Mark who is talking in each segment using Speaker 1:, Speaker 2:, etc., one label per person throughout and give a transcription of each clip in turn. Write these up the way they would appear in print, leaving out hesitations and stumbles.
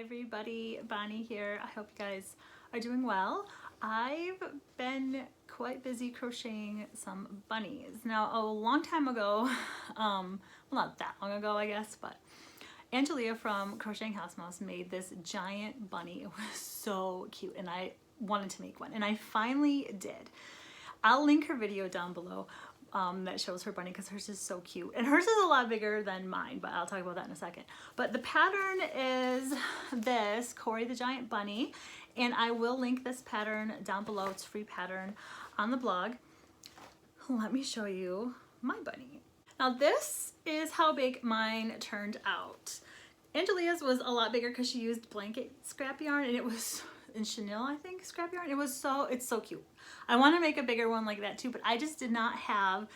Speaker 1: Hi everybody, Bonnie here. I hope you guys are doing well. I've been quite busy crocheting some bunnies. Now a long time ago, well not that long ago I guess, but Angelia from Crocheting House Mouse made this giant bunny. It was so cute and I wanted to make one and I finally did. I'll link her video down below that shows her bunny because hers is so cute. And hers is a lot bigger than mine, but I'll talk about that in a second. But the pattern is this, Cory the Giant Bunny. And I will link this pattern down below. It's a free pattern on the blog. Let me show you my bunny. Now this is how big mine turned out. Angelia's was a lot bigger because she used blanket scrap yarn and it was in chenille, I think, scrap yarn. It's so cute. I want to make a bigger one like that too, but I just did not have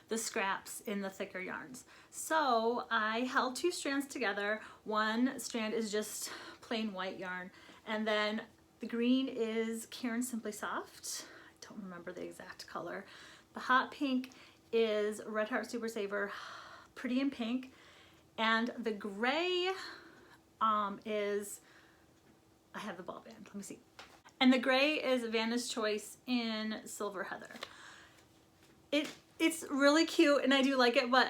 Speaker 1: the scraps in the thicker yarns. So I held two strands together. One strand is just plain white yarn, and then the green is Caron Simply Soft. I don't remember the exact color. The hot pink is Red Heart Super Saver, Pretty in Pink, and the gray is, I have the ball band, let me see. And the gray is Vanna's Choice in Silver Heather. It's really cute and I do like it, but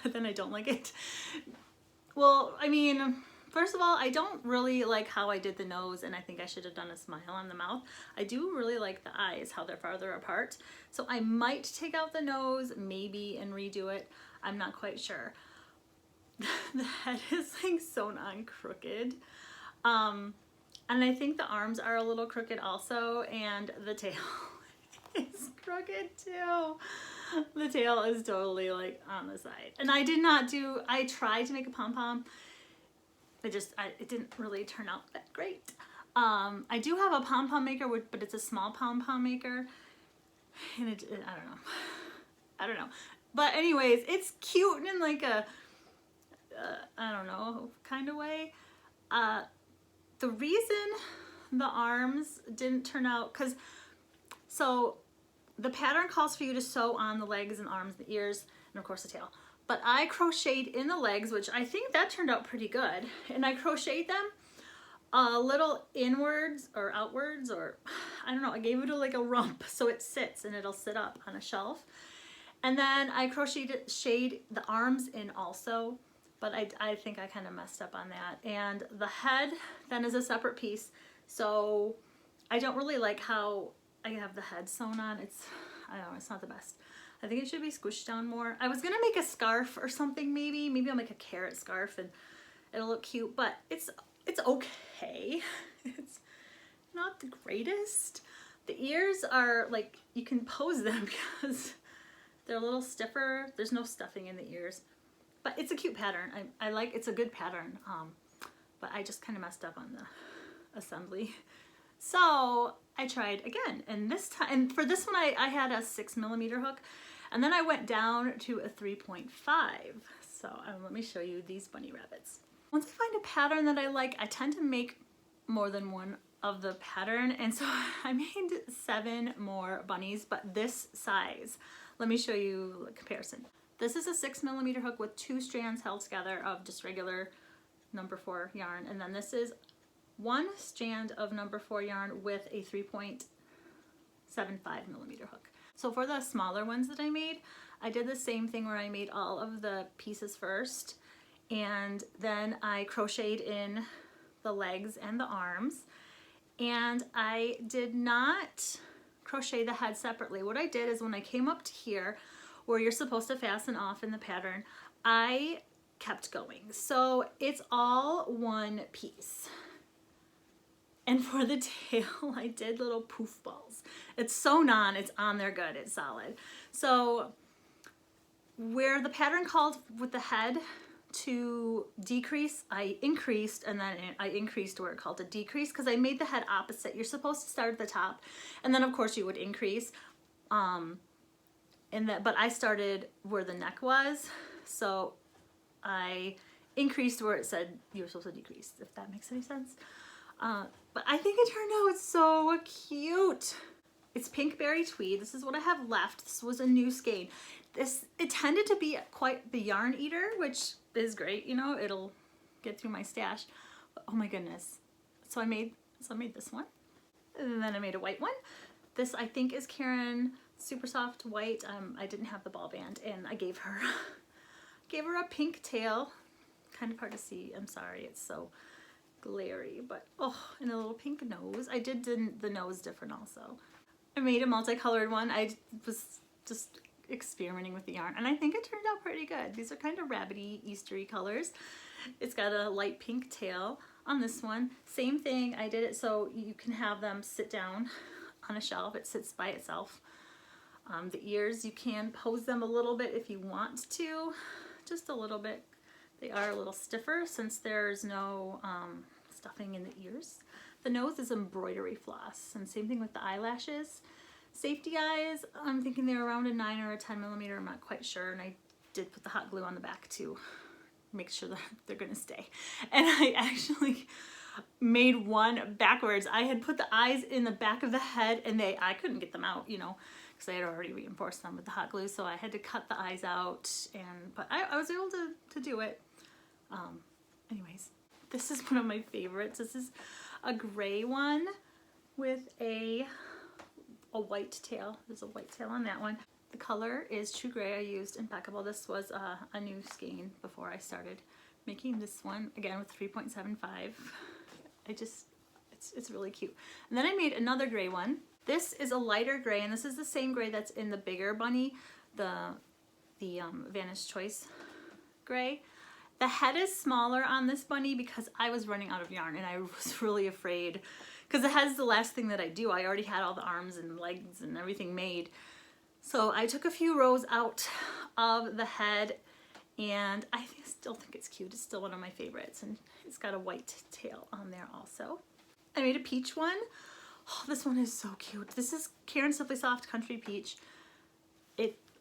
Speaker 1: then I don't like it. Well, I mean, first of all, I don't really like how I did the nose and I think I should have done a smile on the mouth. I do really like the eyes, how they're farther apart. So I might take out the nose, maybe, and redo it. I'm not quite sure. The head is like sewn on crooked. And I think the arms are a little crooked also, and the tail is crooked too. The tail is totally like on the side. And I tried to make a pom-pom. It didn't really turn out that great. I do have a pom-pom maker, but it's a small pom-pom maker. And I don't know. But anyways, it's cute in like a, I don't know, kind of way. The reason the arms didn't turn out, so the pattern calls for you to sew on the legs and arms, the ears, and of course the tail. But I crocheted in the legs, which I think that turned out pretty good. And I crocheted them a little inwards or outwards, or I don't know, I gave it like a rump so it sits and it'll sit up on a shelf. And then I crocheted the arms in also. But I think I kind of messed up on that. And the head then is a separate piece. So I don't really like how I have the head sewn on. I don't know, it's not the best. I think it should be squished down more. I was gonna make a scarf or something maybe. Maybe I'll make a carrot scarf and it'll look cute, but it's okay. It's not the greatest. The ears are like, you can pose them because they're a little stiffer. There's no stuffing in the ears. But it's a cute pattern. It's a good pattern, but I just kind of messed up on the assembly. So I tried again, and this time, and for this one I had a 6mm hook, and then I went down to a 3.5. So let me show you these bunny rabbits. Once I find a pattern that I like, I tend to make more than one of the pattern, and so I made 7 more bunnies, but this size. Let me show you a comparison. This is a 6mm hook with 2 strands held together of just regular number 4 yarn. And then this is 1 strand of number 4 yarn with a 3.75mm hook. So for the smaller ones that I made, I did the same thing where I made all of the pieces first. And then I crocheted in the legs and the arms. And I did not crochet the head separately. What I did is when I came up to here, where you're supposed to fasten off in the pattern, I kept going. So it's all one piece. And for the tail, I did little poof balls. It's sewn on, it's on there good, it's solid. So where the pattern called with the head to decrease, I increased, and then I increased where it called to decrease because I made the head opposite. You're supposed to start at the top, and then of course you would increase. But I started where the neck was, so I increased where it said you were supposed to decrease, if that makes any sense. But I think it turned out so cute. It's Pinkberry Tweed. This is what I have left. This was a new skein. It tended to be quite the yarn eater, which is great, you know, it'll get through my stash. Oh my goodness. So I made this one. And then I made a white one. This I think is Karen Super Soft White. I didn't have the ball band, and I gave her a pink tail. Kind of hard to see. I'm sorry, it's so glary, but oh, and a little pink nose. I did the nose different also. I made a multicolored one. I was just experimenting with the yarn, and I think it turned out pretty good. These are kind of rabbity, Eastery colors. It's got a light pink tail on this one. Same thing, I did it so you can have them sit down on a shelf. It sits by itself. The ears, you can pose them a little bit if you want to, just a little bit. They are a little stiffer since there's no stuffing in the ears. The nose is embroidery floss, and same thing with the eyelashes. Safety eyes, I'm thinking they're around a 9 or a 10 millimeter, I'm not quite sure, and I did put the hot glue on the back to make sure that they're gonna stay. And I actually made one backwards. I had put the eyes in the back of the head, and I couldn't get them out, you know, because I had already reinforced them with the hot glue, so I had to cut the eyes out, but I was able to do it. Anyways, this is one of my favorites. This is a gray one with a white tail. There's a white tail on that one. The color is True Gray. I used Impeccable. This was a new skein before I started making this one, again with 3.75. It's really cute. And then I made another gray one. This is a lighter gray, and this is the same gray that's in the bigger bunny, the Vantage Choice gray. The head is smaller on this bunny because I was running out of yarn, and I was really afraid because the head's the last thing that I do. I already had all the arms and legs and everything made. So I took a few rows out of the head, and I still think it's cute. It's still one of my favorites, and it's got a white tail on there also. I made a peach one. Oh, this one is so cute. This is Karen Simply Soft Country Peach.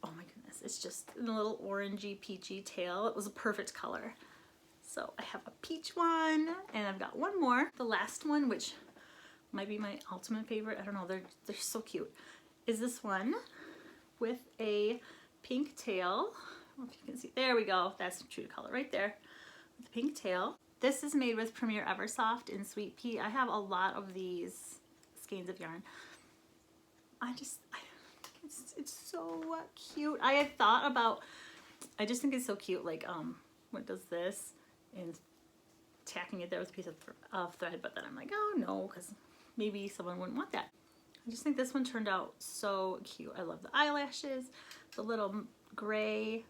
Speaker 1: Oh my goodness, it's just a little orangey peachy tail. It was a perfect color. So I have a peach one, and I've got one more. The last one, which might be my ultimate favorite, I don't know, they're so cute, is this one with a pink tail. I don't know if you can see, there we go, that's true to color right there, with a pink tail. This is made with Premier Eversoft in Sweet Pea. I have a lot of these skeins of yarn. It's so cute. I had thought about, I just think it's so cute, like what does this, and tacking it there with a piece of thread, but then I'm like, oh no, because maybe someone wouldn't want that. I just think this one turned out so cute. I love the eyelashes, the little gray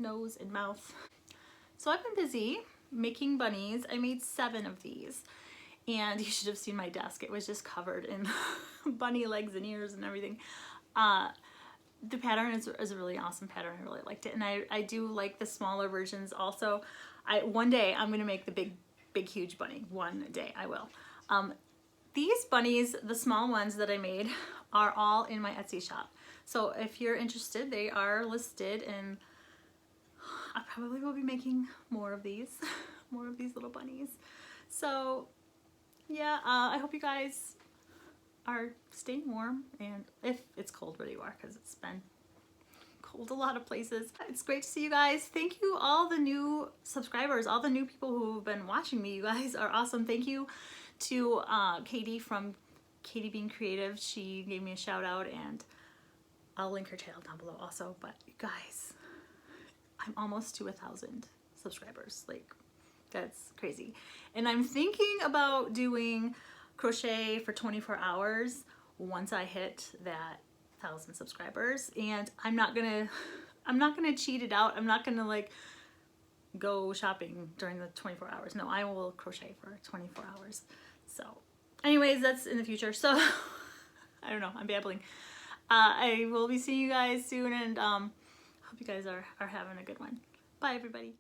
Speaker 1: nose and mouth. So I've been busy making bunnies. I made 7 of these, and you should have seen my desk. It was just covered in bunny legs and ears and everything. The pattern is a really awesome pattern. I really liked it, and I do like the smaller versions also. One day I'm gonna make the big huge bunny. One day I will. These bunnies, the small ones that I made, are all in my Etsy shop. So if you're interested, they are listed, and I probably will be making more of these, more of these little bunnies. So yeah, I hope you guys are staying warm, and if it's cold where you are, because it's been cold a lot of places. It's great to see you guys. Thank you all the new subscribers, all the new people who've been watching me. You guys are awesome. Thank you to Katie from Katie Being Creative. She gave me a shout out, and I'll link her channel down below also. But you guys, I'm almost to 1,000 subscribers. Like, that's crazy. And I'm thinking about doing crochet for 24 hours once I hit that 1,000 subscribers. And I'm not gonna cheat it out. I'm not gonna like go shopping during the 24 hours. No, I will crochet for 24 hours. So anyways, that's in the future. So I don't know, I'm babbling. I will be seeing you guys soon, and hope you guys are having a good one. Bye everybody.